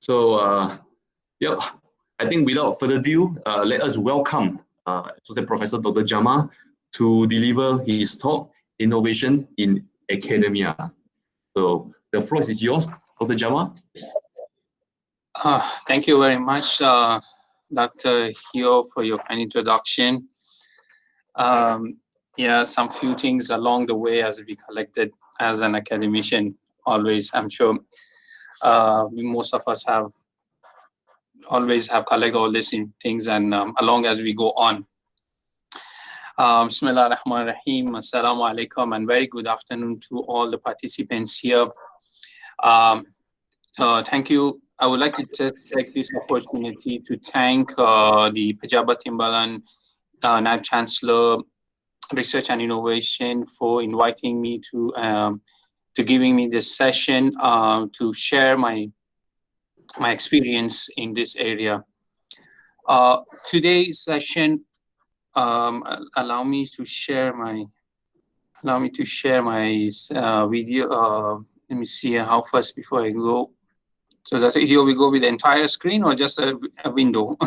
So, yep, I think without further ado, let us welcome Associate Professor Dr. Jamal to deliver his talk, Innovation in Academia. So the floor is yours, Dr. Jamal. Thank you very much, Dr. Hio, for your kind introduction. Yeah, some few things along the way as we collected as an academician. Always, I'm sure most of us have always have collected all these things, and along as we go on. Bismillah ar-Rahman ar-Rahim, Assalamu alaikum, and very good afternoon to all the participants here. Thank you. I would like to take this opportunity to thank the Pejabat Timbalan Naib Chancellor, Research and Innovation for inviting me to giving me this session to share my experience in this area. Today's session, allow me to share my video. Let me see how first before I go. So that here we go with the entire screen or just a window.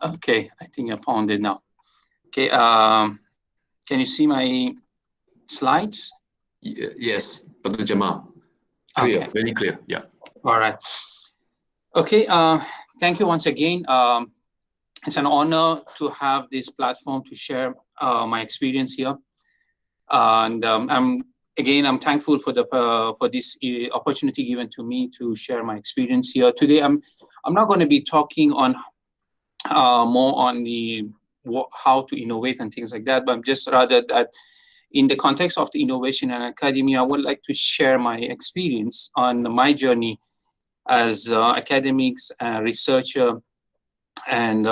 Okay, I think I found it now. Okay, can you see my slides? Yes, Dr. Jamal. Clear, okay. Very clear, yeah. All right. Okay, thank you once again. It's an honor to have this platform to share my experience here. And I'm thankful for this opportunity given to me to share my experience here. Today, I'm not going to be talking on more on the how to innovate and things like that, but I'm just rather that in the context of the innovation and academia, I would like to share my experience on my journey as academics, researcher, and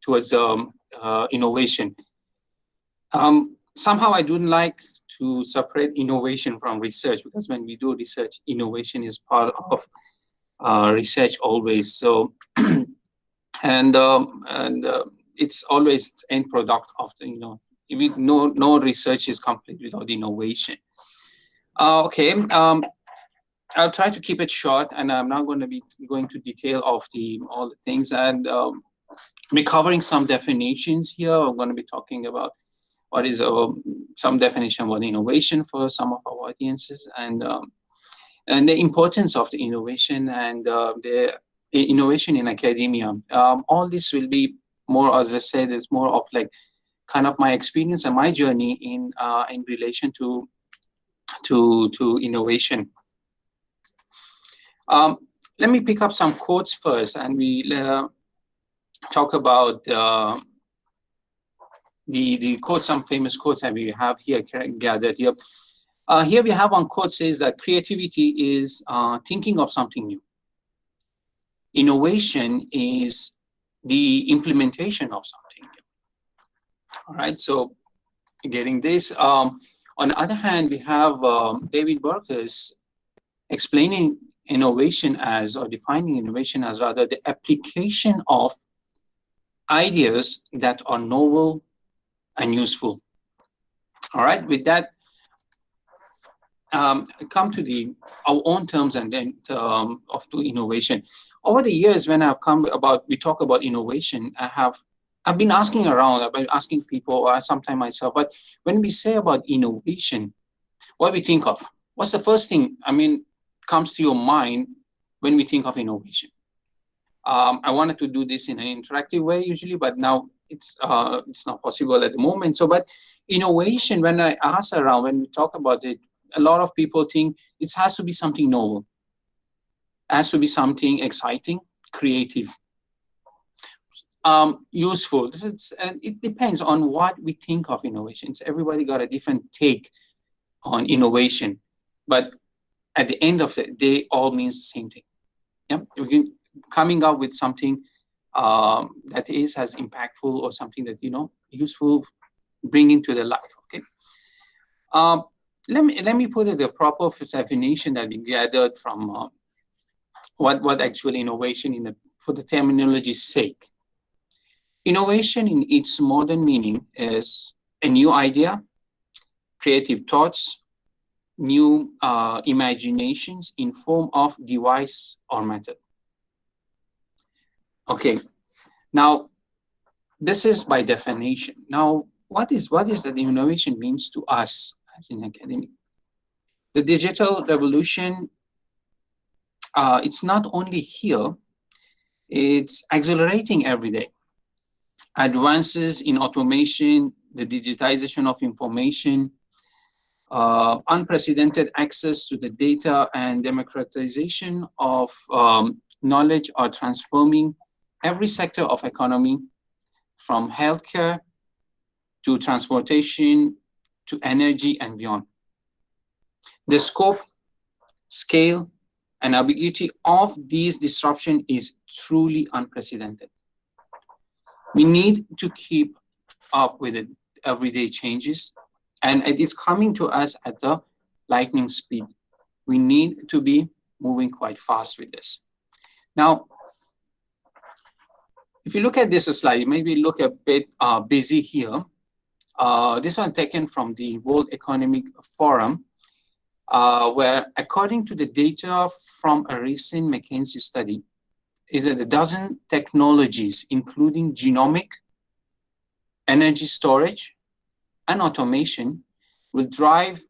towards innovation. Somehow I don't like to separate innovation from research, because when we do research, innovation is part of research always. So, and it's always the end product of the, no research is complete without innovation. Okay, I'll try to keep it short, and I'm not going to be going to detail of all the things, and we're covering some definitions here. I'm going to be talking about what is some definition of innovation for some of our audiences, and the importance of the innovation and the innovation in academia. All this will be more, as I said, it's more of like kind of my experience and my journey in relation to innovation. Let me pick up some quotes first, and we talk about the quotes, some famous quotes that we have here gathered here. Here we have one quote says that creativity is thinking of something new. Innovation is the implementation of something new. All right, so getting this. On the other hand, we have David Burkus explaining innovation as, or defining innovation as rather the application of ideas that are novel and useful. All right, with that, come to our own terms and then of innovation. Over the years, when I've we talk about innovation, I've been asking around, I've been asking people, or sometimes myself, but when we say about innovation, what we think of? What's the first thing, comes to your mind when we think of innovation? I wanted to do this in an interactive way usually, but now it's not possible at the moment. So, but innovation, when I ask around, when we talk about it, a lot of people think it has to be something novel. It has to be something exciting, creative, useful. And it depends on what we think of innovations. Everybody got a different take on innovation, but at the end of the day, all means the same thing. Yeah, coming up with something that is as impactful or something that useful, bringing to the life. Okay. Let me put it the proper definition that we gathered from what actual innovation for the terminology's sake. Innovation in its modern meaning is a new idea, creative thoughts, new imaginations in form of device or method. Okay, now this is by definition. Now, what is that innovation means to us as an academic? The digital revolution, it's not only here, it's accelerating every day. Advances in automation, the digitization of information, unprecedented access to the data, and democratization of knowledge are transforming every sector of economy, from healthcare to transportation to energy and beyond. The scope, scale, and ambiguity of these disruption is truly unprecedented. We need to keep up with the everyday changes, and it is coming to us at the lightning speed. We need to be moving quite fast with this. Now, if you look at this slide, maybe look a bit busy here. This one taken from the World Economic Forum, where according to the data from a recent McKinsey study, is that a dozen technologies, including genomic, energy storage, and automation, will drive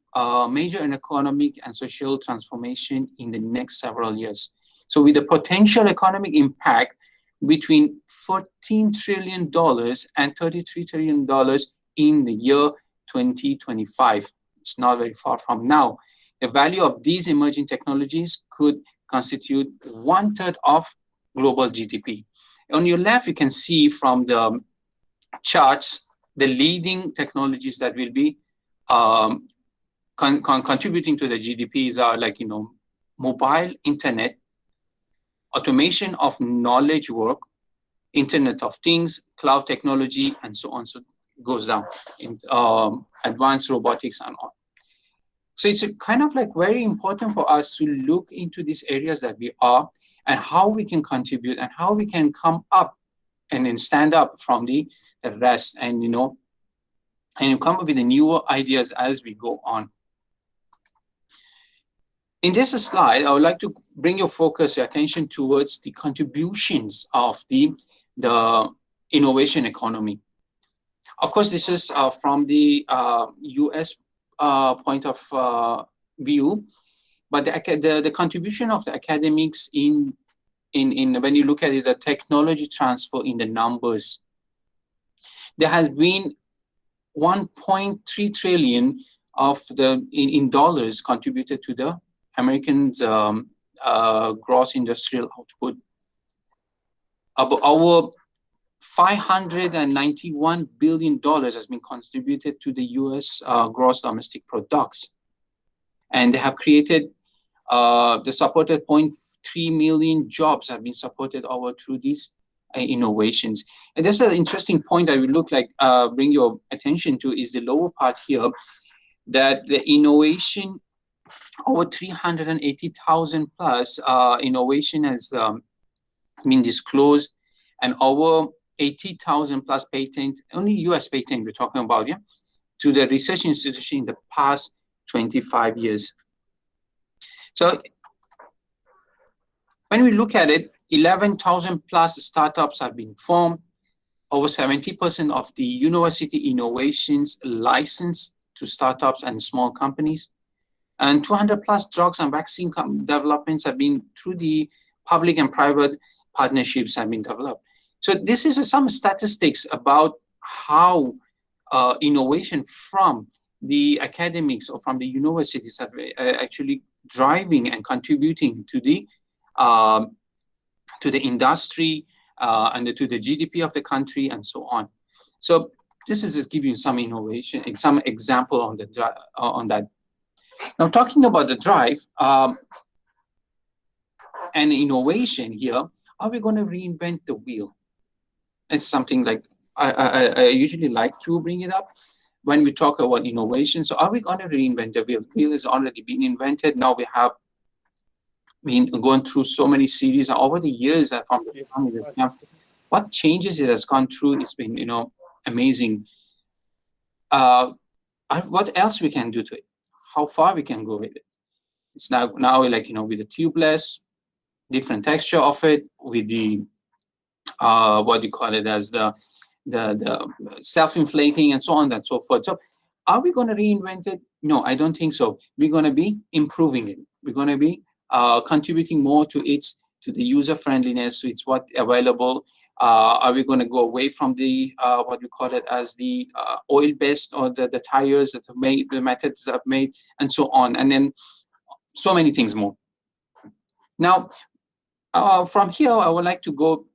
major economic and social transformation in the next several years. So with the potential economic impact between $14 trillion and $33 trillion in the year 2025. It's not very far from now. The value of these emerging technologies could constitute 1/3 of global GDP. On your left, you can see from the charts, the leading technologies that will be contributing to the GDPs are like, mobile internet, automation of knowledge work, Internet of Things, cloud technology, and so on. So it goes down in advanced robotics and all. So it's kind of like very important for us to look into these areas that we are and how we can contribute and how we can come up and then stand up from the rest and, and come up with the newer ideas as we go on. In this slide, I would like to bring your focus, your attention towards the contributions of the innovation economy. Of course, this is from the US point of view, but the contribution of the academics in when you look at it, the technology transfer in the numbers, there has been 1.3 trillion of in dollars contributed to the Americans' gross industrial output. Our $591 billion has been contributed to the US gross domestic products. And they have created, the supported 0.3 million jobs have been supported over through these innovations. And that's an interesting point I will bring your attention to is the lower part here, that the innovation, over 380,000 plus innovation has been disclosed, and over 80,000 plus patent, only US patent we're talking about, to the research institution in the past 25 years. So when we look at it, 11,000 plus startups have been formed. Over 70% of the university innovations licensed to startups and small companies. And 200 plus drugs and vaccine developments have been through the public and private partnerships have been developed. So this is some statistics about how innovation from the academics or from the universities are actually driving and contributing to the industry and to the GDP of the country and so on. So this is just giving you some innovation, some example on that. Now talking about the drive and innovation here, are we going to reinvent the wheel? It's something like I usually like to bring it up when we talk about innovation. So are we going to reinvent the wheel? The wheel has already been invented. Now we have been going through so many series over the years from the what changes it has gone through. It's been, amazing. What else we can do to it? how far we can go with it. It's now like, you know, with the tubeless, different texture of it, with the what do you call it, as the self-inflating and so on and so forth. So are we going to reinvent it? No, I don't think so. We're going to be improving it. We're going to be contributing more to the user friendliness, to it's what available. Are we going to go away from the what we call it as the oil-based, or the tires that are made, the methods that are made, and so on, and then so many things more. Now, from here, I would like to go.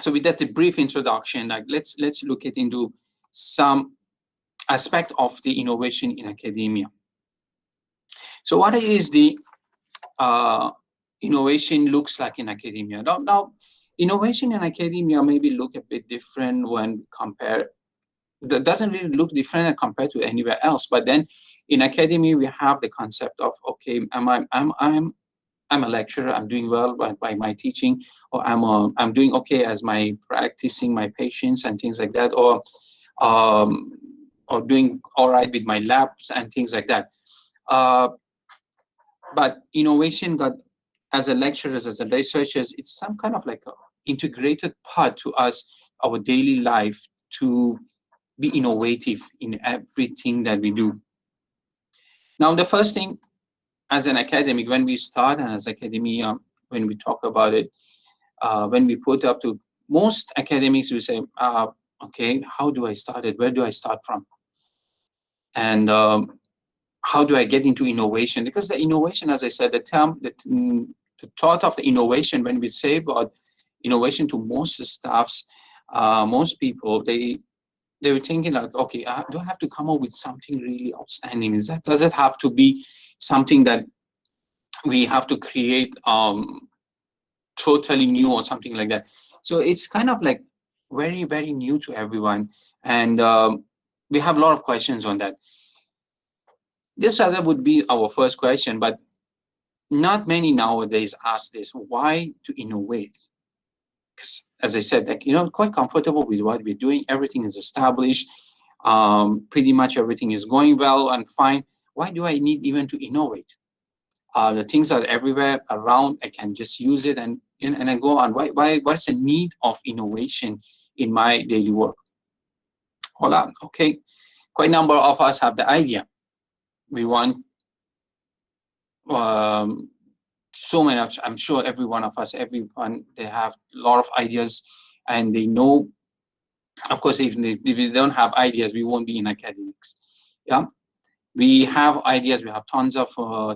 So with that, a brief introduction, like let's look at into some aspect of the innovation in academia. So what is the innovation looks like in academia? Now, innovation in academia maybe look a bit different when compared. That doesn't really look different compared to anywhere else. But then in academia, we have the concept of, okay, I'm a lecturer, I'm doing well by my teaching, or I'm doing okay as my practicing my patients and things like that, or doing all right with my labs and things like that. But innovation got, as a lecturers, as a researchers, it's some kind of like a integrated part to us, our daily life, to be innovative in everything that we do. Now, the first thing, as an academic, when we start, and as academia, when we talk about it, when we put up to most academics, we say, okay, how do I start it? Where do I start from? And how do I get into innovation? Because the innovation, as I said, the term, the thought of the innovation, when we say about innovation to most staffs, most people, they were thinking like, okay, do I have to come up with something really outstanding? Does it have to be something that we have to create totally new or something like that? So it's kind of like very, very new to everyone. And we have a lot of questions on that. This rather would be our first question, but not many nowadays ask this: why to innovate? Because, as I said, like, you know, quite comfortable with what we're doing. Everything is established. Pretty much everything is going well and fine. Why do I need even to innovate? The things are everywhere around. I can just use it and I go on. What's the need of innovation in my daily work? Hola, okay. Quite a number of us have the idea. We want so many. I'm sure every one of us, everyone, they have a lot of ideas, and they know. Of course, if we don't have ideas, we won't be in academics. Yeah. We have ideas, we have tons of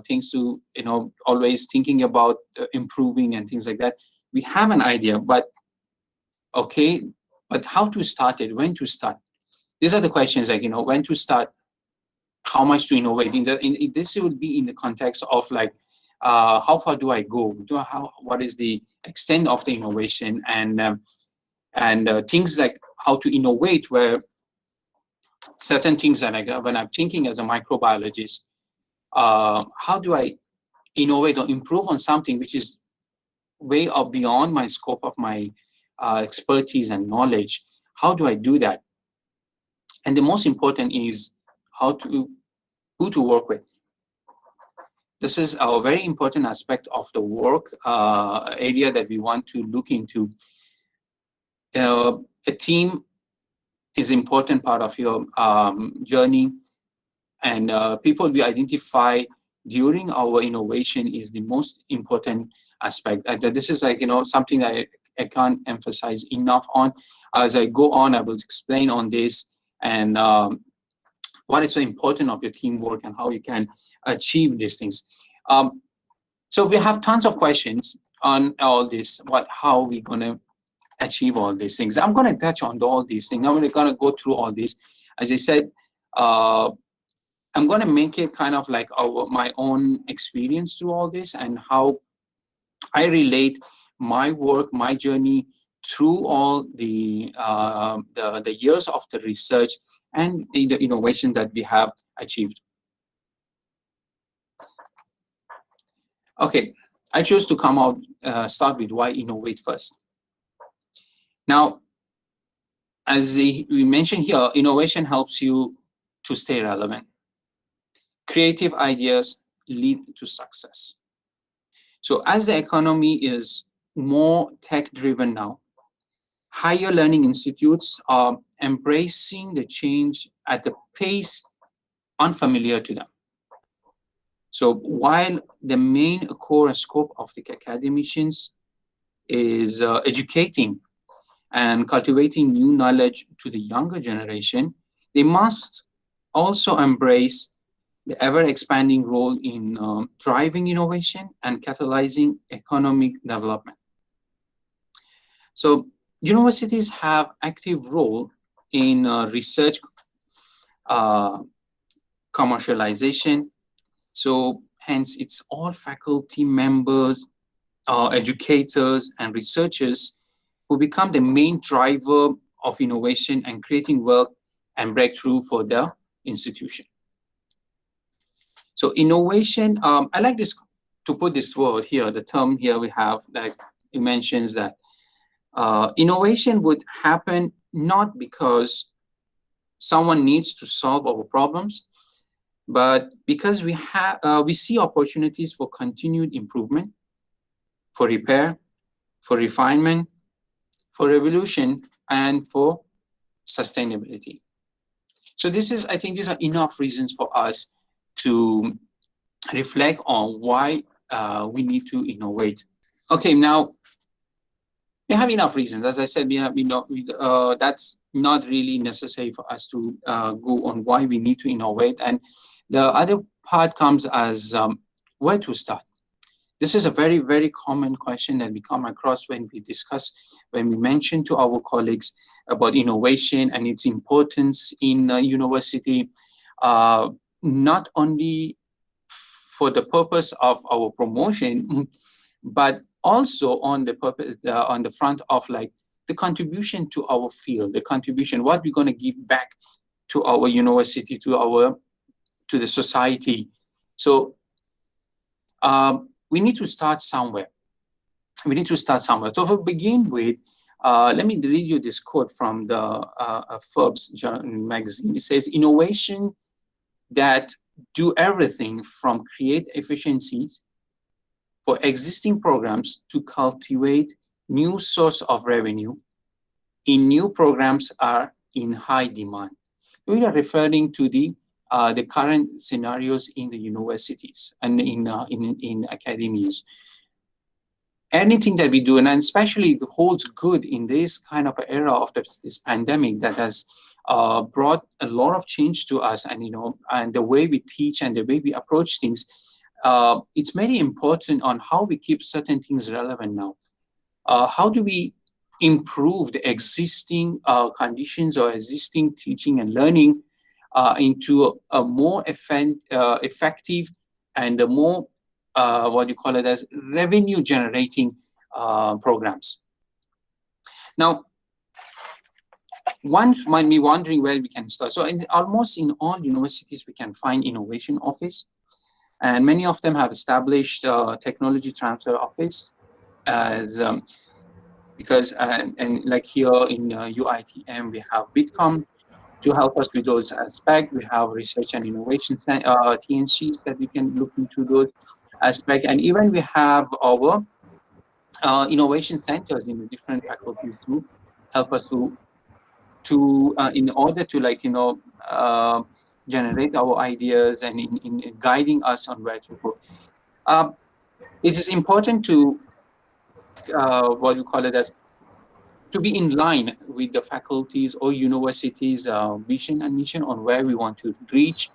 things to, you know, always thinking about improving and things like that. We have an idea, but okay, but how to start it, when to start? These are the questions, like, you know, when to start, how much to innovate. This would be in the context of like, how far do I go? What is the extent of the innovation? And things like how to innovate, where certain things that when I'm thinking as a microbiologist, how do I innovate or improve on something which is way up beyond my scope of my expertise and knowledge? How do I do that? And the most important is who to work with. This is a very important aspect of the work area that we want to look into. A team is an important part of your journey, and people we identify during our innovation is the most important aspect. This is like, you know, something that I can't emphasize enough on. As I go on, I will explain on this and what is so important of your teamwork and how you can achieve these things. So we have tons of questions on all this. How are we going to achieve all these things? I'm going to touch on all these things. I'm going to go through all this. As I said, I'm going to make it kind of like my own experience through all this, and how I relate my work, my journey through all the years of the research and the innovation that we have achieved. Okay, I chose to come out, start with why innovate first. Now, as we mentioned here, innovation helps you to stay relevant. creative ideas lead to success. So as the economy is more tech-driven now, higher learning institutes are embracing the change at a pace unfamiliar to them. So while the main core and scope of the academicians is educating and cultivating new knowledge to the younger generation, they must also embrace the ever-expanding role in driving innovation and catalyzing economic development. So universities have active role in research commercialization. So hence it's all faculty members, educators and researchers who become the main driver of innovation and creating wealth and breakthrough for their institution. So innovation, I like this to put this word here, the term here we have, that it mentions that innovation would happen not because someone needs to solve our problems, but because we see opportunities for continued improvement, for repair, for refinement, for revolution, and for sustainability. So I think these are enough reasons for us to reflect on why we need to innovate. Okay, now we have enough reasons. As I said, that's not really necessary for us to go on why we need to innovate. And the other part comes as where to start. This is a very, very common question that we come across when we mention to our colleagues about innovation and its importance in university, not only for the purpose of our promotion, but also on the purpose, on the front of like the contribution to our field, the contribution, what we're going to give back to our university, to the society. So we need to start somewhere. So to begin with, let me read you this quote from the Forbes magazine. It says, innovation that do everything from create efficiencies for existing programs to cultivate new source of revenue in new programs are in high demand. We are referring to the current scenarios in the universities and in academies. Anything that we do, and especially holds good in this kind of era of this pandemic that has brought a lot of change to us, and the way we teach and the way we approach things, it's very important on how we keep certain things relevant now. How do we improve the existing conditions or existing teaching and learning into a more effective and a more as revenue generating programs. Now, one might be wondering where we can start. So almost in all universities, we can find innovation office, and many of them have established technology transfer office as because like here in UITM, we have Bitcom to help us with those aspects. We have research and innovation TNCs that we can look into those aspects, and even we have our innovation centers in the different faculties to help us to in order to generate our ideas and in guiding us on where to go. It is important to to be in line with the faculties or universities' vision and mission on where we want to reach,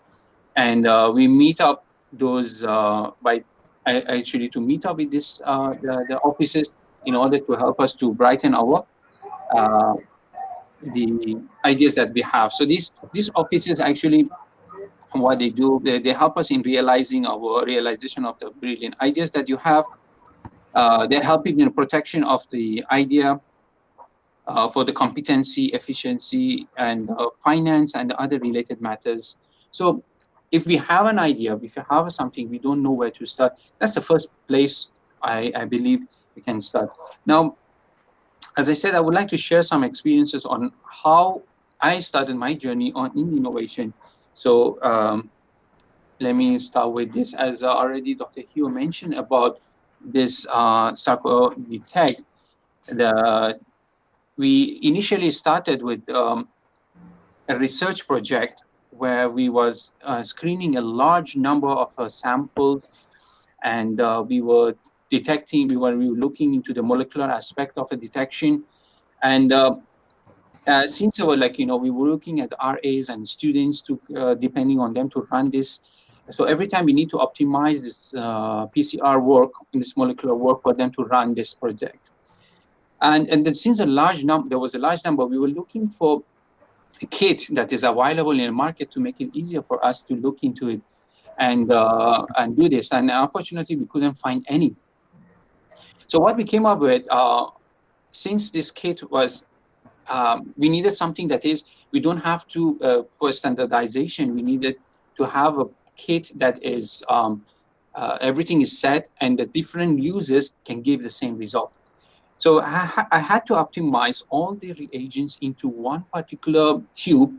and we meet up those to meet up with this the offices in order to help us to brighten our the ideas that we have. So these offices actually, what they do, they help us in realization of the brilliant ideas that you have. They're helping in the protection of the idea for the competency, efficiency, and finance and other related matters. So if we have an idea, if you have something, we don't know where to start, that's the first place I believe we can start. Now, as I said, I would like to share some experiences on how I started my journey in innovation. So let me start with this. As already Dr. Hugh mentioned about this detect, we initially started with a research project where we was screening a large number of samples, and we were looking into the molecular aspect of a detection. And since we were we were looking at RAs and students to depending on them to run this. So every time we need to optimize this PCR work, this molecular work for them to run this project. And then since there was a large number, we were looking for a kit that is available in the market to make it easier for us to look into it and do this. And unfortunately, we couldn't find any. So what we came up with, since this kit was, we needed something that is, we don't have to, for standardization, we needed to have a kit that is, everything is set and the different users can give the same result. So I had to optimize all the reagents into one particular tube.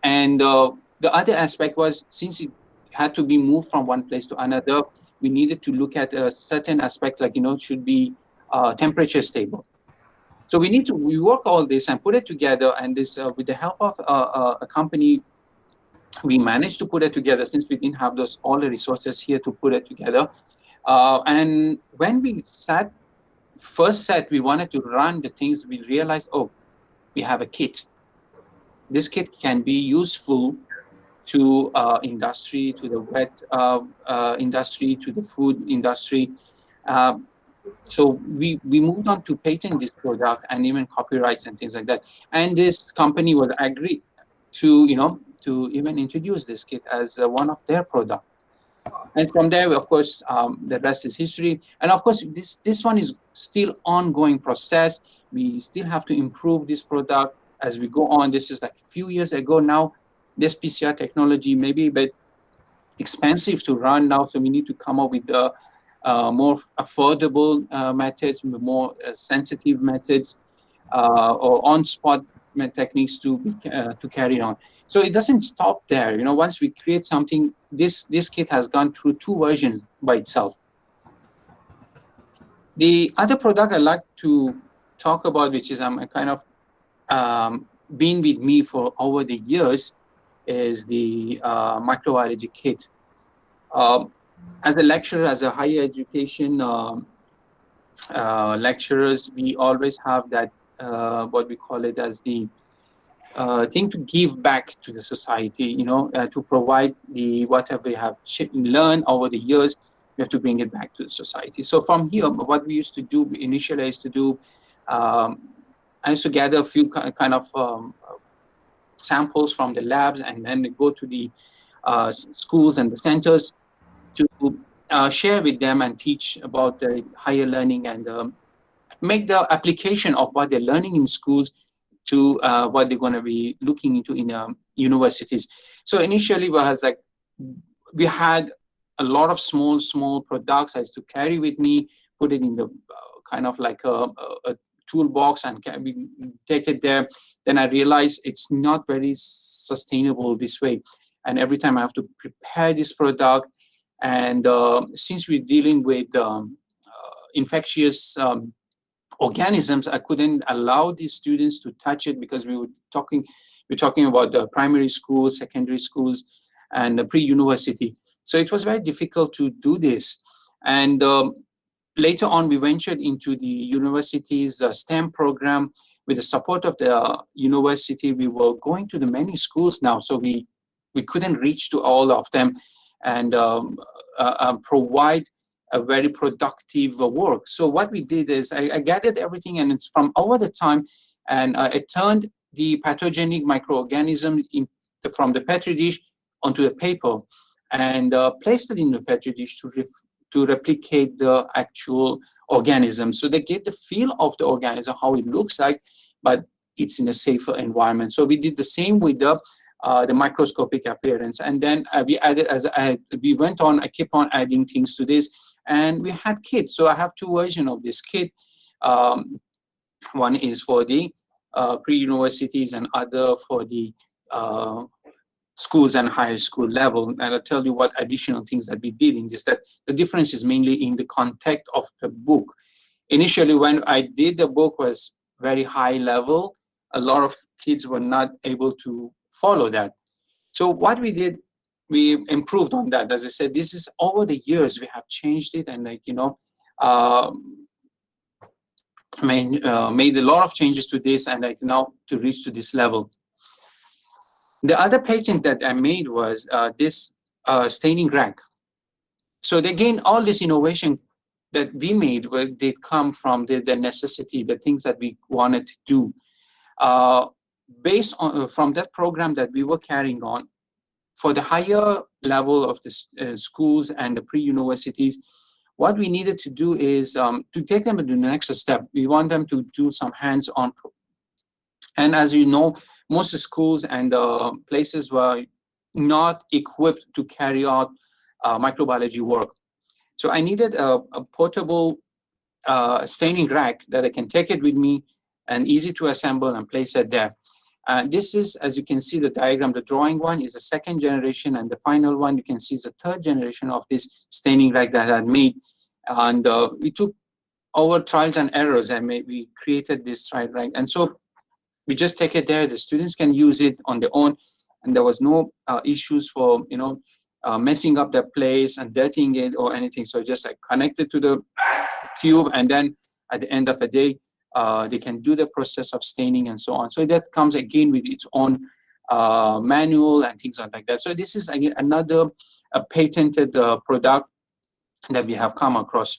And the other aspect was, since it had to be moved from one place to another, we needed to look at a certain aspect, like, it should be temperature stable. So we work all this and put it together. And this, with the help of a company, we managed to put it together, since we didn't have all the resources here to put it together. And when we first we wanted to run the things, we realized, oh, we have a kit. This kit can be useful to industry, to the wet industry, to the food industry. So we moved on to patent this product and even copyrights and things like that. And this company was agreed to, to even introduce this kit as one of their products. And from there, of course, the rest is history. And of course, this one is still ongoing process. We still have to improve this product as we go on. This is like a few years ago now. This PCR technology may be a bit expensive to run now, so we need to come up with more affordable methods, more sensitive methods, or on-spot techniques to carry on. So it doesn't stop there. Once we create something, this kit has gone through 2 versions by itself. The other product I'd like to talk about, which is kind of been with me for over the years, is the microbiology kit. As a lecturer, as a higher education lecturers, we always have that what we call it as the thing to give back to the society, to provide whatever we have learned over the years, we have to bring it back to the society. So from here, what we used to do initially is to do, I used to gather a few kind of samples from the labs, and then go to the schools and the centers to share with them and teach about the higher learning, and make the application of what they're learning in schools to what they're going to be looking into in universities. So initially, we had a lot of small products I used to carry with me, put it in the kind of like a toolbox, and we take it there. Then I realized it's not very sustainable this way. And every time I have to prepare this product, and since we're dealing with infectious organisms, I couldn't allow the students to touch it, because we're talking about the primary schools, secondary schools, and the pre-university. So it was very difficult to do this. And later on, we ventured into the university's STEM program. With the support of the university, we were going to the many schools now, so we couldn't reach to all of them, and provide a very productive work. So what we did is I gathered everything, and it's from over the time, and I turned the pathogenic microorganism from the petri dish onto the paper, and placed it in the petri dish to replicate the actual organism. So they get the feel of the organism, how it looks like, but it's in a safer environment. So we did the same with the microscopic appearance. And then we added, we went on, I kept on adding things to this, and we had kits. So I have 2 versions of this kit. One is for the pre-universities, and other for the schools and higher school level. And I'll tell you what additional things that we did in this, that the difference is mainly in the content of the book. Initially, when I did the book was very high level. A lot of kids were not able to follow that. So what we did, we improved on that. As I said, this is over the years we have changed it, and made a lot of changes to this, and now to reach to this level. The other patent that I made was this staining rack. So again, all this innovation that we made did come from the necessity, the things that we wanted to do. Based on from that program that we were carrying on, for the higher level of the schools and the pre-universities, what we needed to do is to take them to the next step. We want them to do some hands-on. And as you know, most schools and places were not equipped to carry out microbiology work. So I needed a portable staining rack that I can take it with me and easy to assemble and place it there. This is, as you can see, the diagram. The drawing one is the second generation, and the final one you can see is the third generation of this staining rack that I had made. And we took our trials and errors, and we created this rack. And so we just take it there. The students can use it on their own, and there was no issues for messing up their place and dirtying it or anything. So just like connect it to the cube, and then at the end of the day, they can do the process of staining and so on. So that comes again with its own manual and things like that. So this is again another patented product that we have come across.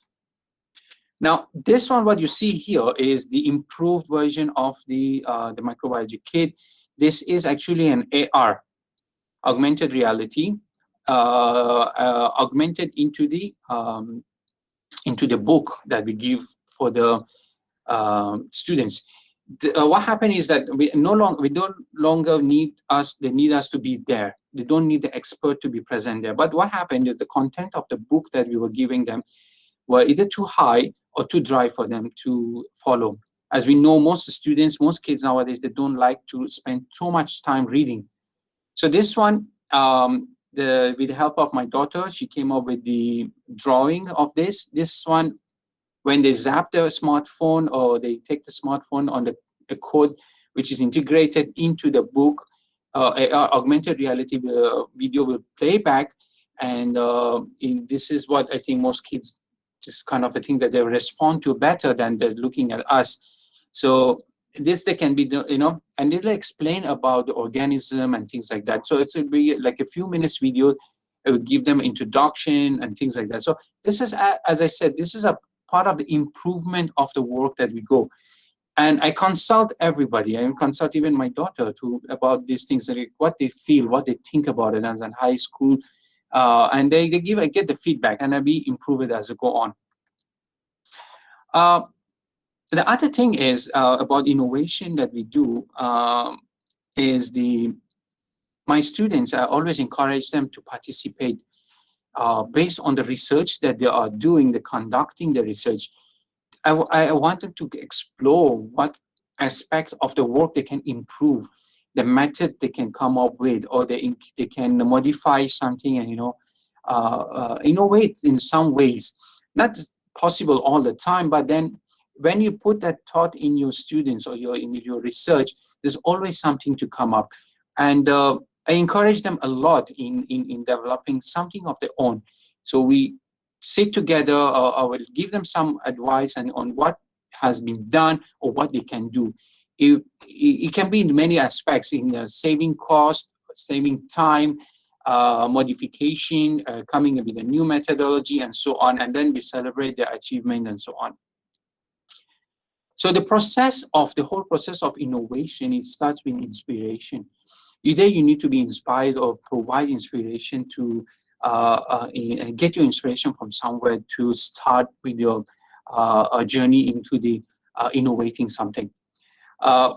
Now, this one, what you see here is the improved version of the microbiology kit. This is actually an AR, augmented reality, augmented into the book that we give for the students. What happened is that we don't longer need us. They need us to be there. They don't need the expert to be present there. But what happened is the content of the book that we were giving them were either too high or too dry for them to follow. As we know, most students, most kids nowadays, they don't like to spend so much time reading. So this one, with the help of my daughter, she came up with the drawing of this. This one, when they zap their smartphone or they take the smartphone on the code, which is integrated into the book, augmented reality video will play back. And this is what I think most kids, just kind of a thing that they respond to better than they're looking at us. So this they can be, and it'll explain about the organism and things like that. So it will be like a few minutes video. It will give them introduction and things like that. So this is, as I said, this is a part of the improvement of the work that we go. And I consult everybody. I consult even my daughter about these things, like what they feel, what they think about it as in high school. And I get the feedback, and we improve it as we go on. The other thing is about innovation that we do is my students, I always encourage them to participate based on the research that they are doing, conducting the research. I want them to explore what aspect of the work they can improve, the method they can come up with, or they can modify something and innovate in some ways. Not possible all the time, but then when you put that thought in your students or in your research, there's always something to come up. And I encourage them a lot in developing something of their own. So we sit together, I will give them some advice on what has been done or what they can do. It can be in many aspects, in saving cost, saving time, modification, coming up with a new methodology, and so on. And then we celebrate their achievement and so on. So the whole process of innovation, it starts with inspiration. Either you need to be inspired or provide inspiration to get your inspiration from somewhere to start with your journey into the innovating something.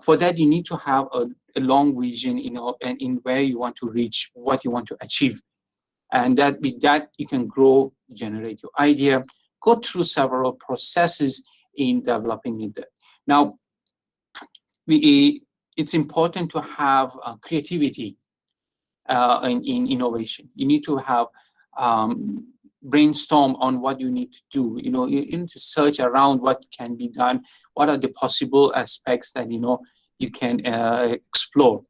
For that, you need to have a long vision, and in where you want to reach, what you want to achieve. And that with that, you can grow, generate your idea, go through several processes in developing it. Now, it's important to have creativity. in innovation. You need to have brainstorm on what you need to do. You need to search around what can be done, what are the possible aspects that you can explore.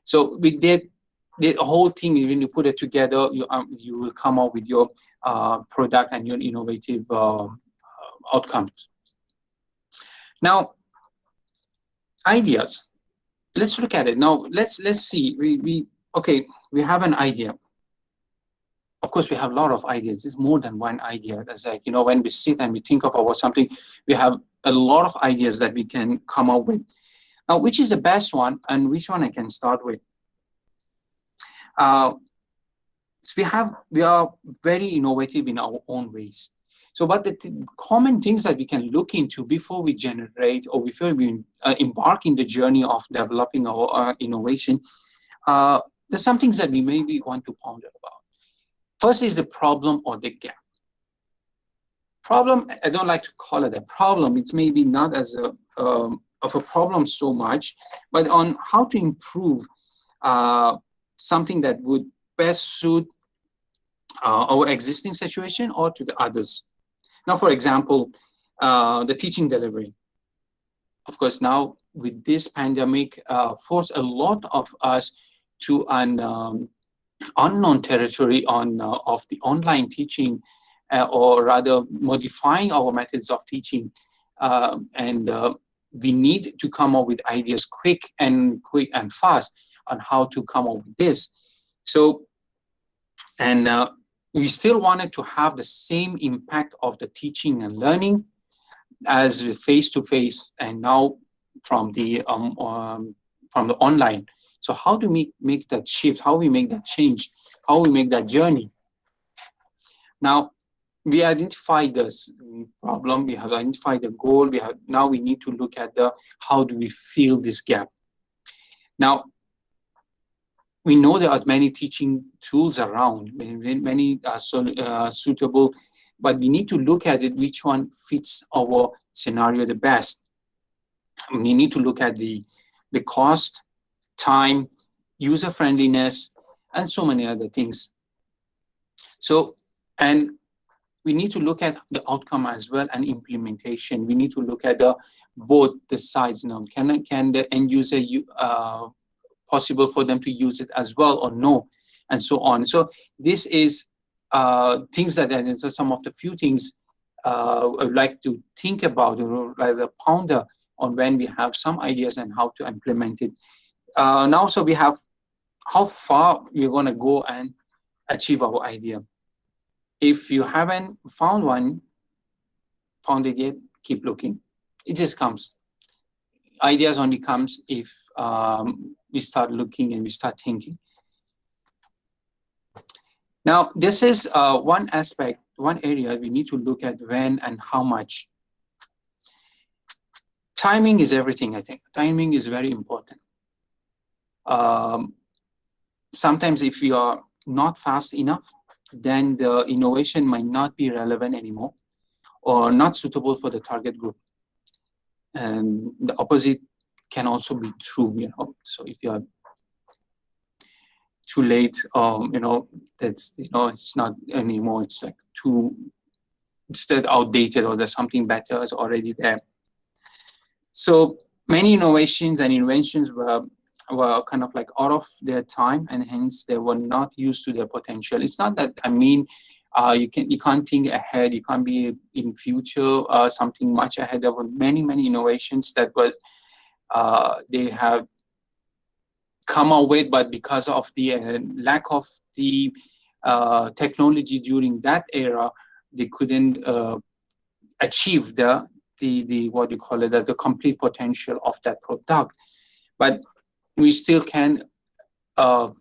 So with that, the whole thing, when you put it together, you will come up with your product and your innovative outcomes. Now, ideas. Let's look at it now. Let's see. We have an idea. Of course, we have a lot of ideas. There's more than one idea. That's like, when we sit and we think about something, we have a lot of ideas that we can come up with. Now, which is the best one and which one I can start with? So we are very innovative in our own ways. So, but the common things that we can look into before we generate or before we embark in the journey of developing our innovation, there's some things that we maybe want to ponder about. First is the problem or the gap. Problem, I don't like to call it a problem. It's maybe not as of a problem so much, but on how to improve something that would best suit our existing situation or to the others. Now, for example, the teaching delivery. Of course, now with this pandemic, forced a lot of us to an unknown territory of the online teaching, or rather modifying our methods of teaching. And we need to come up with ideas quick and fast on how to come up with this. So, and we still wanted to have the same impact of the teaching and learning as face-to-face, and now from the online. So how do we make that shift? How we make that change? How we make that journey? Now, we identified this problem. We have identified the goal. Now we need to look at how do we fill this gap? Now, we know there are many teaching tools around, many are suitable, but we need to look at it, which one fits our scenario the best. We need to look at the cost, time, user friendliness, and so many other things. So, and we need to look at the outcome as well and implementation. We need to look at both the sides. Now, can the end user possible for them to use it as well or no, and so on. So this is things that so some of the few things I would like to think about, like a ponder on when we have some ideas and how to implement it. Now, so we have how far we're going to go and achieve our idea. If you haven't found it yet, keep looking. It just comes. Ideas only comes if we start looking and we start thinking. Now, this is one aspect, one area we need to look at when and how much. Timing is everything, I think. Timing is very important. Sometimes if you are not fast enough, then the innovation might not be relevant anymore or not suitable for the target group. And the opposite can also be true, So if you are too late, that's, it's not anymore. It's like instead outdated, or there's something better is already there. So many innovations and inventions were kind of like out of their time, and hence they were not used to their potential. It's not that, you can't think ahead. You can't be in future something much ahead. There were many innovations that they have come out with, but because of the lack of the technology during that era, they couldn't achieve the what you call it, the complete potential of that product. But we still can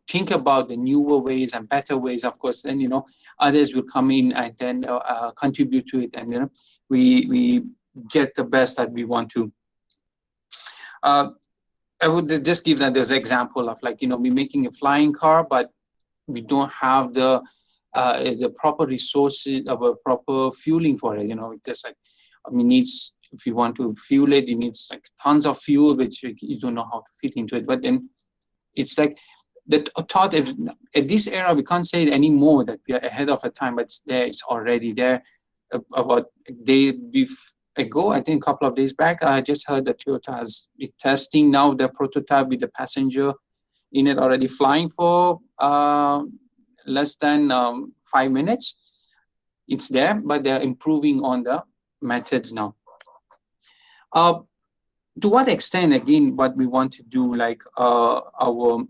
think about the newer ways and better ways. Of course, then others will come in and then contribute to it, and we get the best that we want to. I would just give that as an example of we're making a flying car, but we don't have the proper resources of a proper fueling for it. Just needs, if you want to fuel it, it needs tons of fuel, which you don't know how to fit into it. But then it's the thought at this era, we can't say anymore that we are ahead of a time, but it's there, it's already there. About a day ago, I think a couple of days back, I just heard that Toyota has been testing now the prototype with the passenger in it already flying for less than 5 minutes. It's there, but they're improving on the methods now. To what extent, again, what we want to do, like our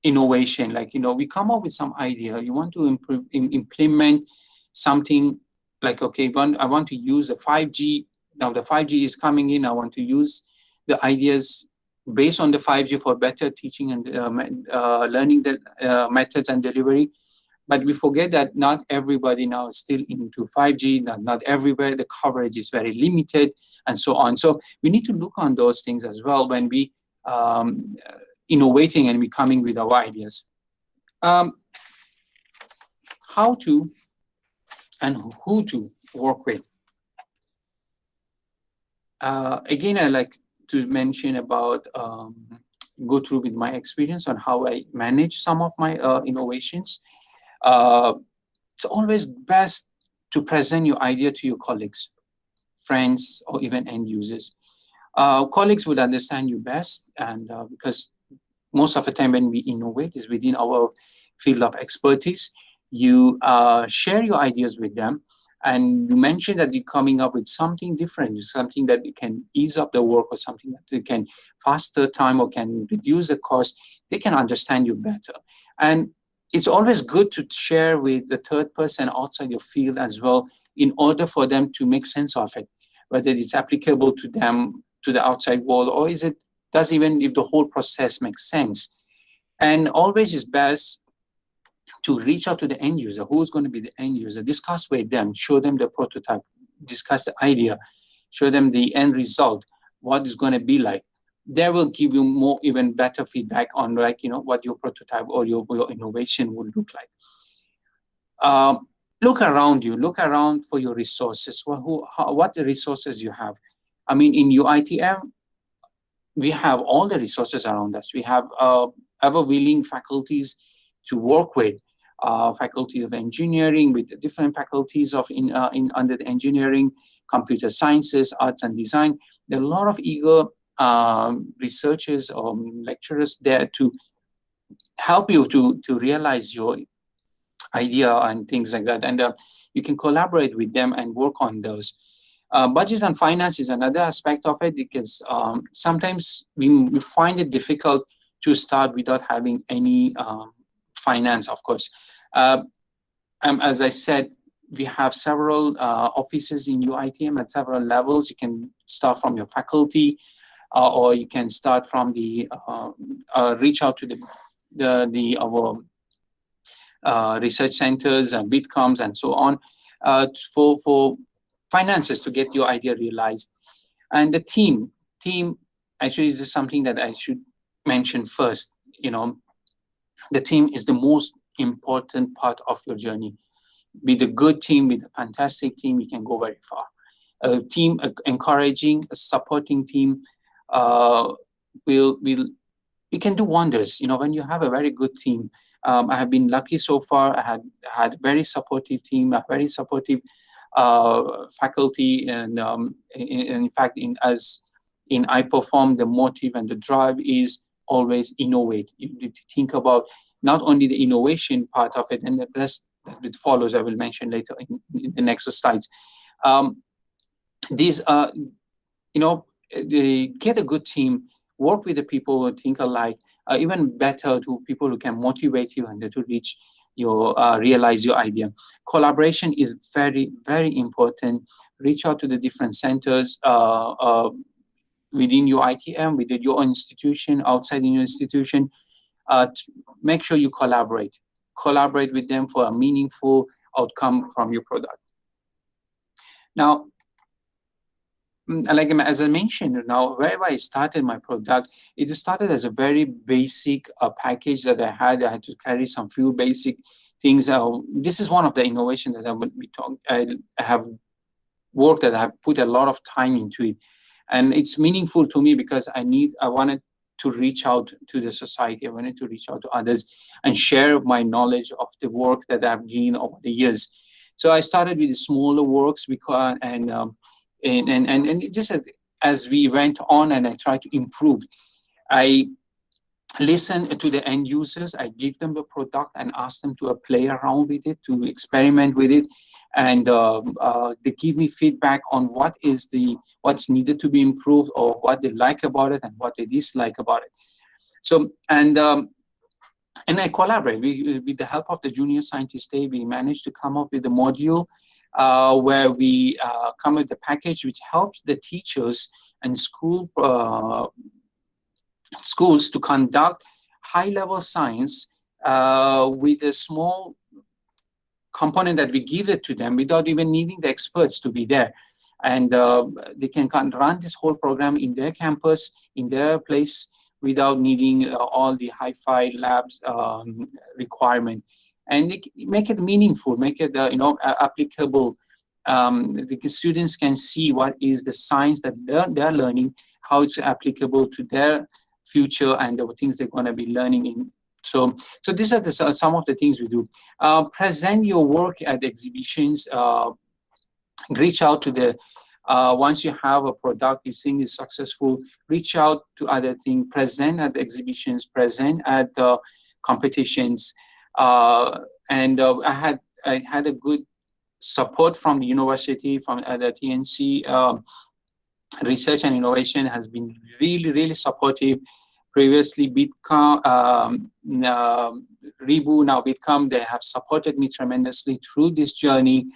innovation, like, we come up with some idea, you want to implement something, like, okay, I want to use the 5G. Now the 5G is coming in. I want to use the ideas based on the 5G for better teaching and learning the methods and delivery. But we forget that not everybody now is still into 5G, not everywhere, the coverage is very limited, and so on. So we need to look on those things as well when we innovating and we coming with our ideas. How to and who to work with. Again, I like to mention about, go through with my experience on how I manage some of my innovations. It's always best to present your idea to your colleagues, friends, or even end users. Colleagues would understand you best, and because most of the time when we innovate is within our field of expertise, you share your ideas with them, and you mentioned that you're coming up with something different, something that can ease up the work, or something that can faster time or can reduce the cost. They can understand you better. And it's always good to share with the third person outside your field as well, in order for them to make sense of it, whether it's applicable to them, to the outside world, or does even if the whole process makes sense. And always is best to reach out to the end user. Who's going to be the end user? Discuss with them, show them the prototype, discuss the idea, show them the end result, what it's going to be like. They will give you more, even better feedback on, like, what your prototype or your innovation would look like. Look around you, look around for your resources. What the resources you have. I mean, in UITM, we have all the resources around us. We have ever-willing faculties to work with, faculty of engineering, with the different faculties of under the engineering, computer sciences, arts and design. There are a lot of eager researchers or lecturers there to help you to realize your idea and things like that. And you can collaborate with them and work on those. Budget and finance is another aspect of it, because sometimes we find it difficult to start without having any finance, of course. As I said, we have several offices in UITM at several levels. You can start from your faculty, or you can start from the reach out to our research centers and Bitcoms and so on, for finances to get your idea realized. And the team actually is something that I should mention first. The team is the most important part of your journey. With a good team, with a fantastic team, you can go very far. A team, encouraging, a supporting team, you can do wonders. When you have a very good team. I have been lucky so far. I had a very supportive team, a very supportive faculty, and in fact, in iPerform, the motive and the drive is always innovate. You need to think about not only the innovation part of it, and the rest that follows, I will mention later in the next slides. These are, get a good team, work with the people who think alike, even better, to people who can motivate you and to reach your realize your idea. Collaboration is very, very important. Reach out to the different centers within your ITM, within your institution, outside your institution. Make sure you collaborate with them for a meaningful outcome from your product. Now, like as I mentioned, now wherever I started my product, it started as a very basic package that I had to carry some few basic things. This is one of the innovations that I have worked, that I have put a lot of time into it, and it's meaningful to me because I wanted to reach out to the society. I wanted to reach out to others and share my knowledge of the work that I've gained over the years. So I started with the smaller works because and just as we went on and I tried to improve, I listen to the end users. I give them the product and ask them to play around with it, to experiment with it, and they give me feedback on what's needed to be improved, or what they like about it and what they dislike about it. So and I collaborate with the help of the junior scientists. We managed to come up with a module where we come up with a package which helps the teachers and schools to conduct high-level science with a small component that we give it to them without even needing the experts to be there. And they can run this whole program in their campus, in their place, without needing all the hi-fi labs requirement. And make it meaningful, make it applicable. The students can see what is the science that they're learning, how it's applicable to their future and the things they're going to be learning in. So these are some of the things we do. Present your work at exhibitions. Reach out to the once you have a product you think is successful, reach out to other things. Present at exhibitions. Present at competitions. And I had a good support from the university, from the TNC. Research and innovation has been really supportive. Previously, Bitcom, Rebu, now Bitcom, they have supported me tremendously through this journey,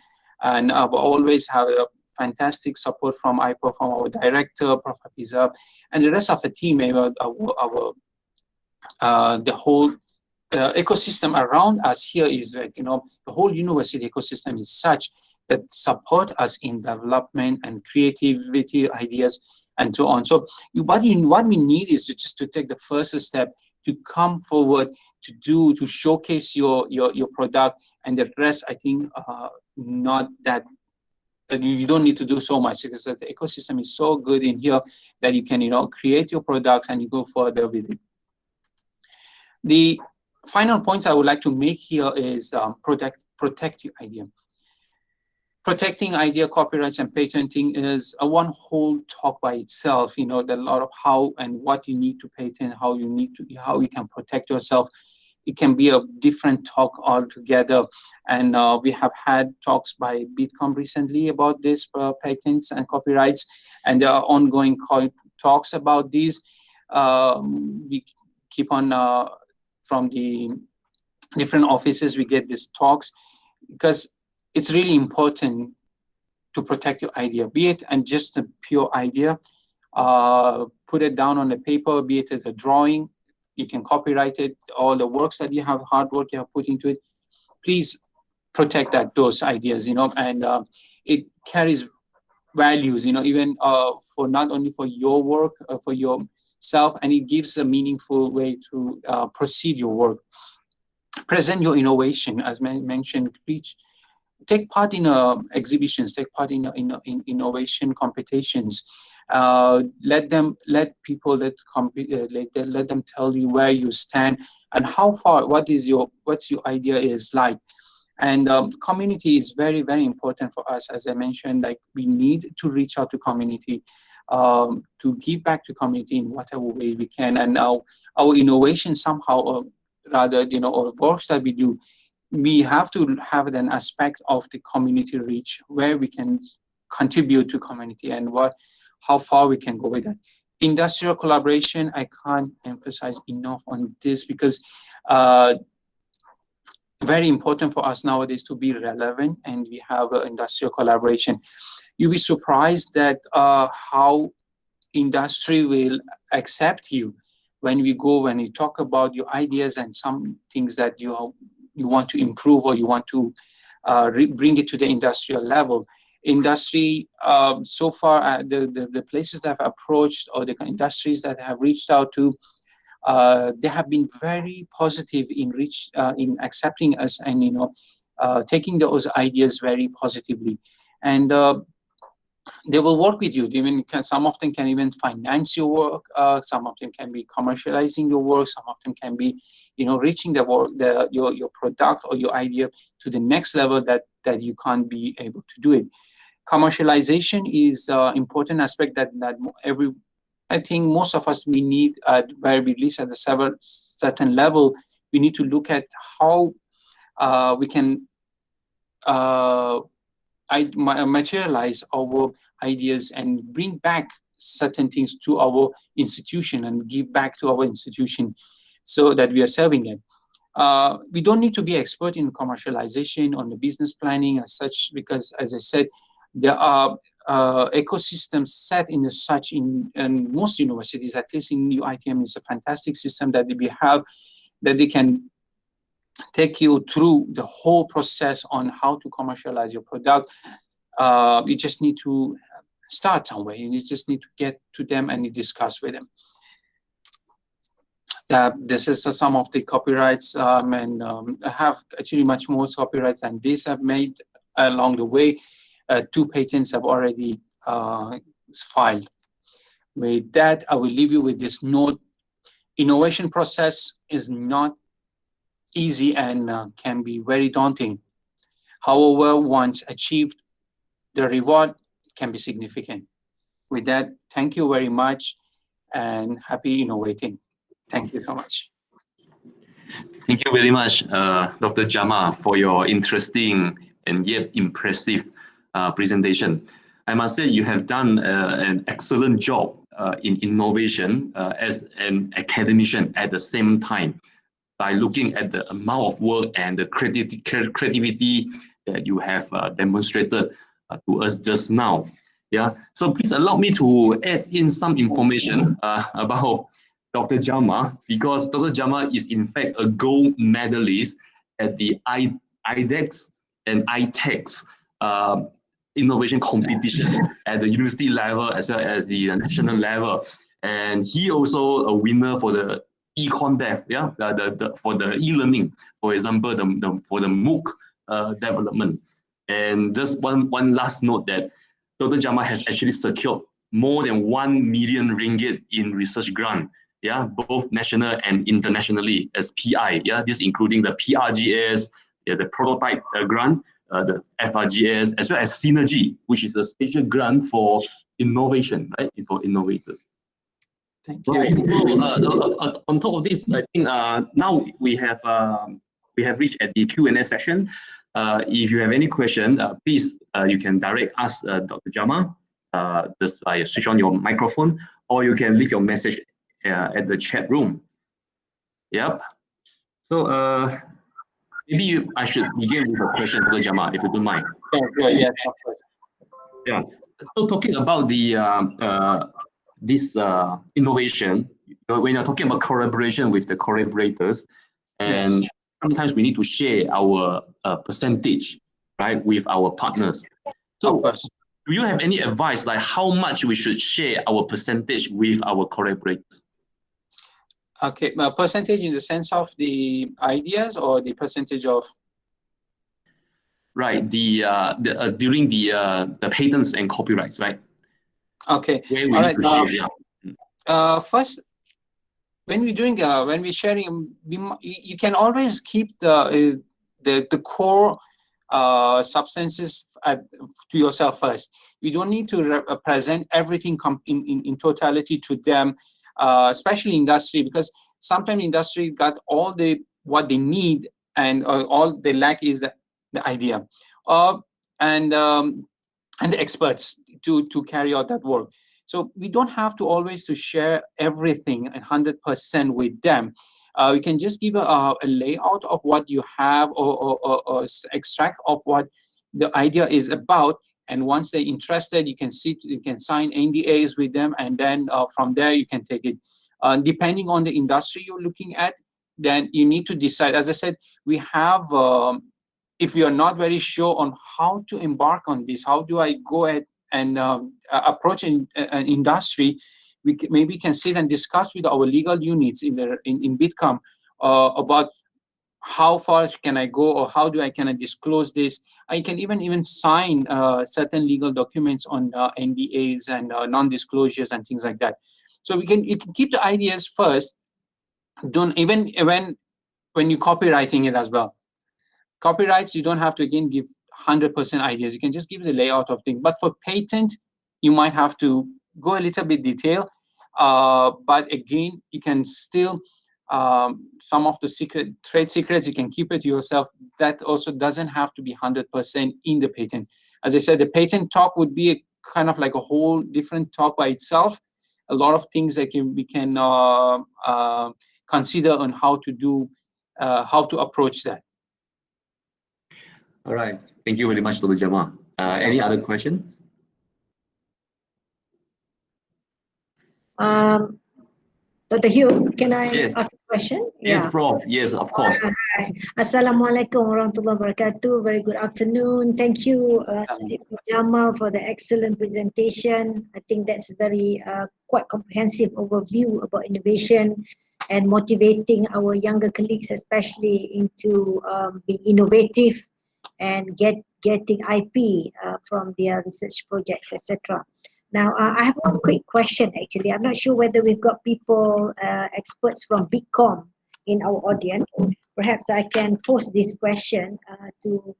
and I've always had a fantastic support from IPO, from our director, Prof. Hafizah, and the rest of the team. The whole ecosystem around us here is like, the whole university ecosystem is such that support us in development and creativity ideas and so on. So what we need is just to take the first step, to come forward, to showcase your product, and the rest, I think, not that you don't need to do so much, because the ecosystem is so good in here that you can create your products and you go further with it. The final points I would like to make here is protect your idea. Protecting idea, copyrights, and patenting is a one whole talk by itself. There are a lot of how and what you need to patent, how you can protect yourself. It can be a different talk altogether. And we have had talks by Bitcom recently about this patents and copyrights, and there are ongoing talks about these. We keep on from the different offices, we get these talks, because it's really important to protect your idea, be it and just a pure idea. Put it down on the paper, be it a drawing, you can copyright it, all the works that you have, hard work you have put into it. Please protect those ideas, and it carries values, even for not only for your work, for yourself, and it gives a meaningful way to proceed your work. Present your innovation, as mentioned. Take part in exhibitions, take part in innovation competitions. Let people let them tell you where you stand and how far, what's your idea is like. And community is very important for us. As I mentioned, like, we need to reach out to community, to give back to community in whatever way we can. And our innovation somehow, or works that we do, we have to have an aspect of the community reach, where we can contribute to community and how far we can go with that. Industrial collaboration, I can't emphasize enough on this, because very important for us nowadays to be relevant, and we have industrial collaboration. You'll be surprised that how industry will accept you when you talk about your ideas and some things that you want to improve, or you want to bring it to the industrial level. Industry, so far, the places that I've approached, or the industries that I have reached out to, they have been very positive in accepting us, and taking those ideas very positively. And they will work with you. Even some of them can even finance your work. Some of them can be commercializing your work. Some of them can be, reaching the work, your product or your idea to the next level that you can't be able to do it. Commercialization is an important aspect that I think most of us, we need at very least at a certain level, we need to look at how we can materialize our ideas and bring back certain things to our institution and give back to our institution so that we are serving them. We don't need to be expert in commercialization on the business planning as such, because as I said, there are ecosystems set in most universities. At least in UITM, is a fantastic system that we have, that they can take you through the whole process on how to commercialize your product. You just need to start somewhere. You just need to get to them and you discuss with them. This is some of the copyrights, and I have actually much more copyrights than this I've made along the way. 2 patents have already filed. With that, I will leave you with this note. Innovation process is not easy and can be very daunting. However, once achieved, the reward can be significant. With that, thank you very much and happy innovating. Thank you so much. Thank you very much, Dr. Jamal, for your interesting and yet impressive presentation. I must say you have done an excellent job in innovation as an academician at the same time, by looking at the amount of work and the creativity that you have demonstrated to us just now. Yeah. So please allow me to add in some information about Dr. Jamal, because Dr. Jamal is in fact a gold medalist at the IDEX and ITEX innovation competition at the university level as well as the national level. And he also a winner for the eConDev, yeah, for the e-learning, for example, for the MOOC development. And just one last note that Dr. Jamal has actually secured more than 1 million ringgit in research grant, yeah, both national and internationally as PI, yeah, this including the PRGS, yeah, the prototype grant, the FRGS, as well as Synergy, which is a special grant for innovation, right, for innovators. Thank you. Right. So, on top of this, I think now we have reached at the Q&A session. If you have any question, please you can direct us, Dr. Jamal. Just switch on your microphone, or you can leave your message at the chat room. Yep. So maybe I should begin with a question, Dr. Jamal, if you don't mind. Yeah, of course. Yeah. So talking about the this innovation, when you're talking about collaboration with the collaborators, and yes, sometimes we need to share our percentage, right, with our partners. So do you have any advice, like how much we should share our percentage with our collaborators? Okay, percentage in the sense of the ideas, or the percentage of? Right, during the patents and copyrights, right? Okay. Where we need to share, yeah. First, when we're sharing, you can always keep the core substances to yourself first. You don't need to present everything in totality to them, especially industry, because sometimes industry got all what they need, and all they lack is the idea, and the experts to carry out that work. So we don't have to always to share everything 100% with them. You can just give a layout of what you have, or extract of what the idea is about. And once they're interested, you can sign NDAs with them, and then from there you can take it. Depending on the industry you're looking at, then you need to decide. As I said, we have, if you are not very sure on how to embark on this, how do I go ahead and approach an industry, we maybe can sit and discuss with our legal units in Bitcom about how far can I go, or how can I disclose this? I can even sign certain legal documents on NDAs and non-disclosures and things like that. So you can keep the ideas first. Don't even when you're copywriting it as well. Copyrights, you don't have to again give 100% ideas. You can just give the layout of things. But for patent, you might have to go a little bit detail. But again, you can still some of the trade secrets, you can keep it to yourself. That also doesn't have to be 100% in the patent. As I said, the patent talk would be a kind of like a whole different talk by itself. A lot of things that we can consider on how to approach that. All right. Thank you very much, Dr. Jamal. Any other questions? Dr. Hugh, can I ask a question? Yes, Prof. Yes, of course. Assalamualaikum warahmatullahi wabarakatuh. Very good afternoon. Thank you, Jamal, for the excellent presentation. I think that's very quite comprehensive overview about innovation and motivating our younger colleagues, especially into being innovative and getting IP from their research projects, etc. Now, I have one quick question actually. I'm not sure whether we've got people, experts from BigCom in our audience. Perhaps I can pose this question to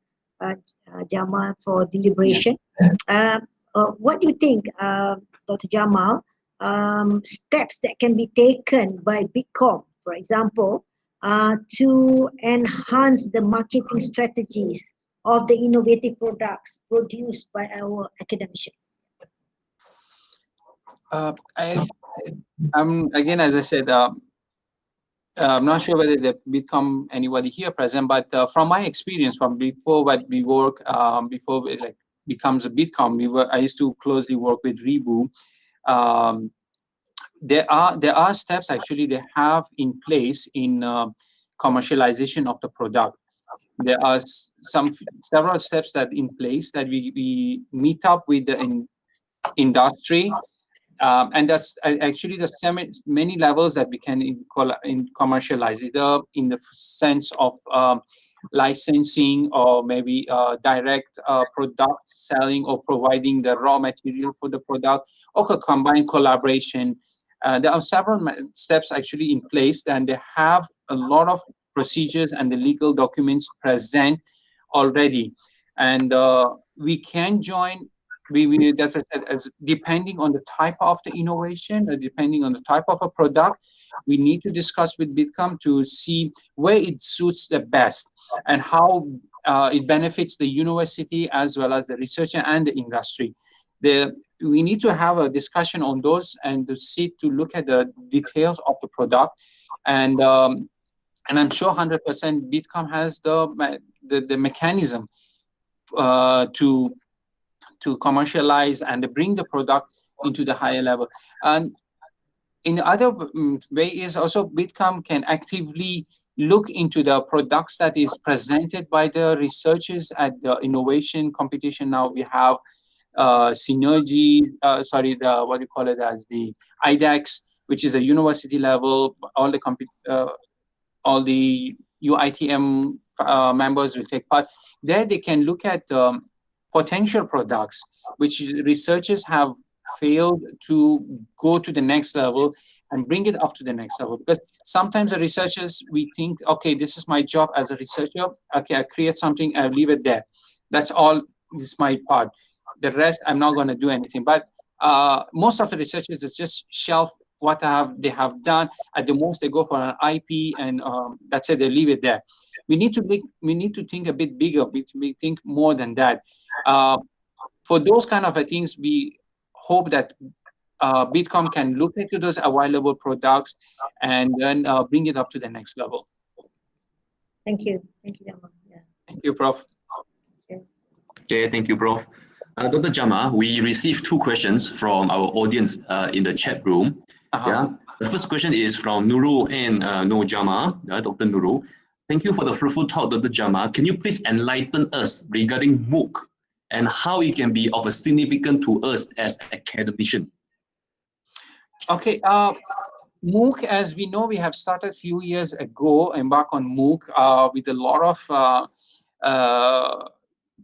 Jamal for deliberation. What do you think, Dr. Jamal, steps that can be taken by BigCom, for example, to enhance the marketing strategies of the innovative products produced by our academicians? Again, as I said, I'm not sure whether there become anybody here present, but from my experience, from before what we work, before it like becomes a BitCom, I used to closely work with Rebu. There are steps actually they have in place in commercialization of the product. There are several steps that in place that we meet up with the industry. And that's actually the many levels that we can commercialize, either in the sense of licensing or maybe direct product selling or providing the raw material for the product, or combined collaboration. There are several steps actually in place, and they have a lot of procedures and the legal documents present already. And we can join. As I said, as depending on the type of the innovation, or depending on the type of a product, we need to discuss with BitCom to see where it suits the best and how it benefits the university as well as the researcher and the industry. We need to have a discussion on those and to look at the details of the product. And I'm sure 100% BitCom has the mechanism to commercialize and bring the product into the higher level. And in the other way is also BitCom can actively look into the products that is presented by the researchers at the innovation competition. Now we have Synergy, what do you call it as the IDEX, which is a university level. All the UITM members will take part. There they can look at potential products which researchers have failed to go to the next level and bring it up to the next level. Because sometimes the researchers, we think, okay, this is my job as a researcher. Okay, I create something, I leave it there. That's all, this is my part. The rest, I'm not going to do anything. But most of the researchers just shelf what they have done. At the most, they go for an IP, and that's it, they leave it there. We need to think a bit bigger. We think more than that. For those kind of things, we hope that BitCom can look into those available products and then bring it up to the next level. Thank you. Thank you, Jamal. Yeah. Thank you, Prof. Okay, thank you, Prof. Dr. Jamal, we received 2 questions from our audience in the chat room. Yeah. The first question is from Nurul and No Jamal, Dr. Nurul. Thank you for the fruitful talk, Dr. Jamal. Can you please enlighten us regarding MOOC and how it can be of a significance to us as academicians? Okay. MOOC, as we know, we have started a few years ago, embark on MOOC with a lot of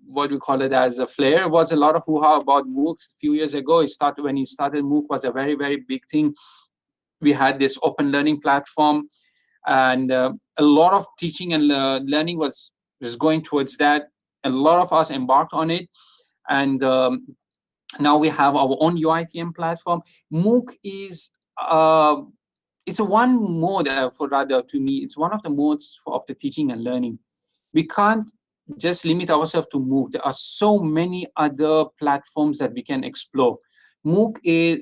what we call it as a flair. It was a lot of hoo-ha about MOOCs a few years ago. When it started, MOOC was a very, very big thing. We had this open learning platform, and a lot of teaching and learning was going towards that. A lot of us embarked on it, and now we have our own UITM platform. MOOC is it's a one mode to me, it's one of the modes of the teaching and learning. We can't just limit ourselves to MOOC. There are so many other platforms that we can explore. MOOC is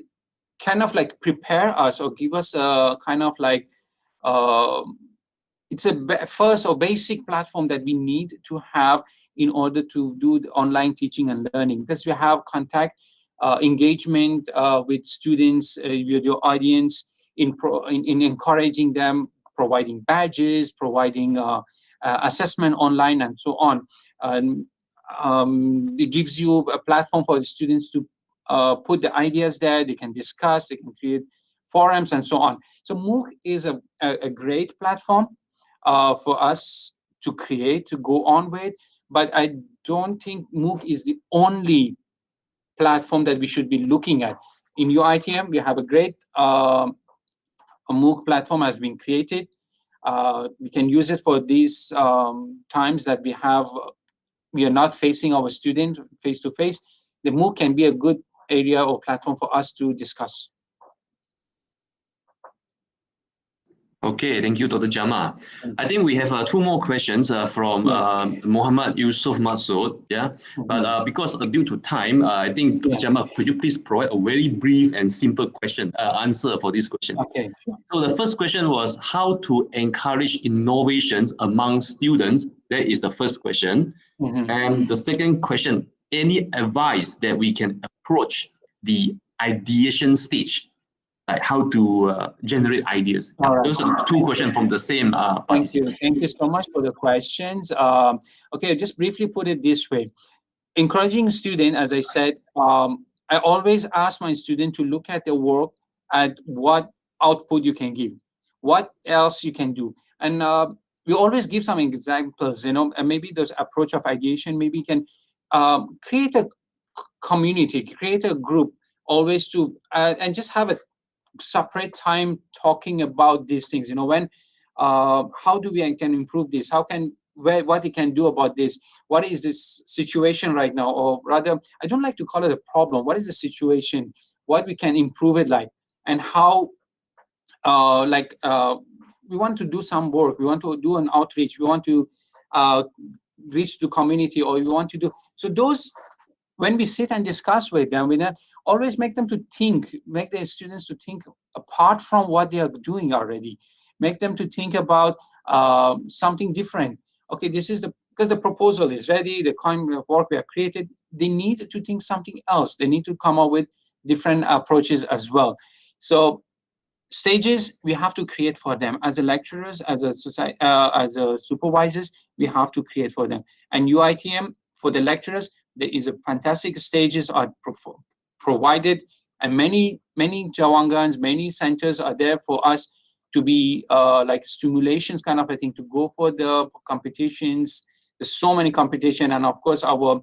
kind of like prepare us or give us a kind of like it's a first or basic platform that we need to have in order to do the online teaching and learning, because we have contact, engagement with students, with your audience, in encouraging them, providing badges, providing assessment online, and so on. It gives you a platform for the students to put the ideas there. They can discuss, they can create forums, and so on. So MOOC is a great platform for us to create, to go on with, but I don't think MOOC is the only platform that we should be looking at. In UITM, we have a great a MOOC platform has been created. We can use it for these times that we are not facing our student face to face. The MOOC can be a good area or platform for us to discuss. Okay, thank you, Dr. Jamal. I think we have two more questions from Muhammad Yusuf Masood. Yeah, but because due to time, I think Dr. Jamal, could you please provide a very brief and simple answer for this question? Okay. Sure. So the first question was how to encourage innovations among students. That is the first question. And the second question, any advice that we can approach the ideation stage, like how to generate ideas? Right. Those are two questions from the same participant. Thank you so much for the questions. Okay, just briefly put it this way. Encouraging student, as I said, I always ask my student to look at their work, at what output you can give, what else you can do. And we always give some examples, and maybe there's approach of ideation, maybe you can create a community, create a group, always to, and just have a separate time talking about these things. When how do we can improve this? What we can do about this? What is this situation right now? Or rather, I don't like to call it a problem. What is the situation? What we can improve it like? And how we want to do some work. We want to do an outreach. We want to reach the community, or we want to do. So those, when we sit and discuss with them, we always make them to think, make the students to think apart from what they are doing already. Make them to think about something different. Okay, this is because the proposal is ready, the kind of work we have created. They need to think something else. They need to come up with different approaches as well. So stages we have to create for them as a lecturers, as a society, as a supervisors. We have to create for them. And UITM for the lecturers, there is a fantastic stages are provided, and many Jawangans, many centers are there for us to be like stimulations kind of a thing, to go for the competitions. There's so many competition, and of course our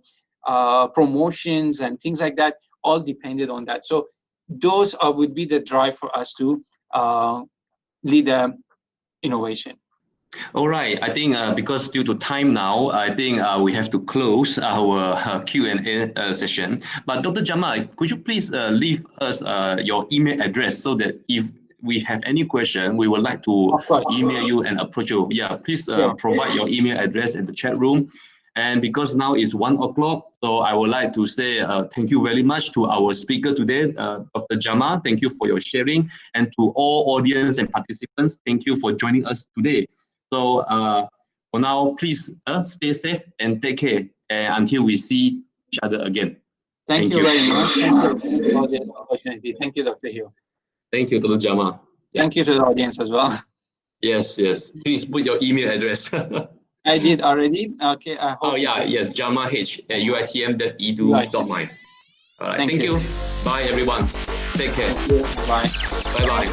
promotions and things like that all depended on that. So those would be the drive for us to lead the innovation. All right, I think because due to time now, I think we have to close our Q&A session. But Dr. Jamal, could you please leave us your email address so that if we have any question, we would like to email you and approach you. Yeah, please provide your email address in the chat room. And because now is 1 o'clock, so I would like to say thank you very much to our speaker today, Dr. Jamal. Thank you for your sharing. And to all audience and participants, thank you for joining us today. So for now, please stay safe and take care until we see each other again. Thank you very much. Thank you for this opportunity. Thank you, Dr. Hill. Thank you, Dr. Jamal. Yeah. Thank you to the audience as well. Yes, yes. Please put your email address. I did already. Okay. I hope. Oh yeah, yes. jamalh@uitm.edu.my. All right. Thank you. Bye, everyone. Take care. Bye. Bye-bye.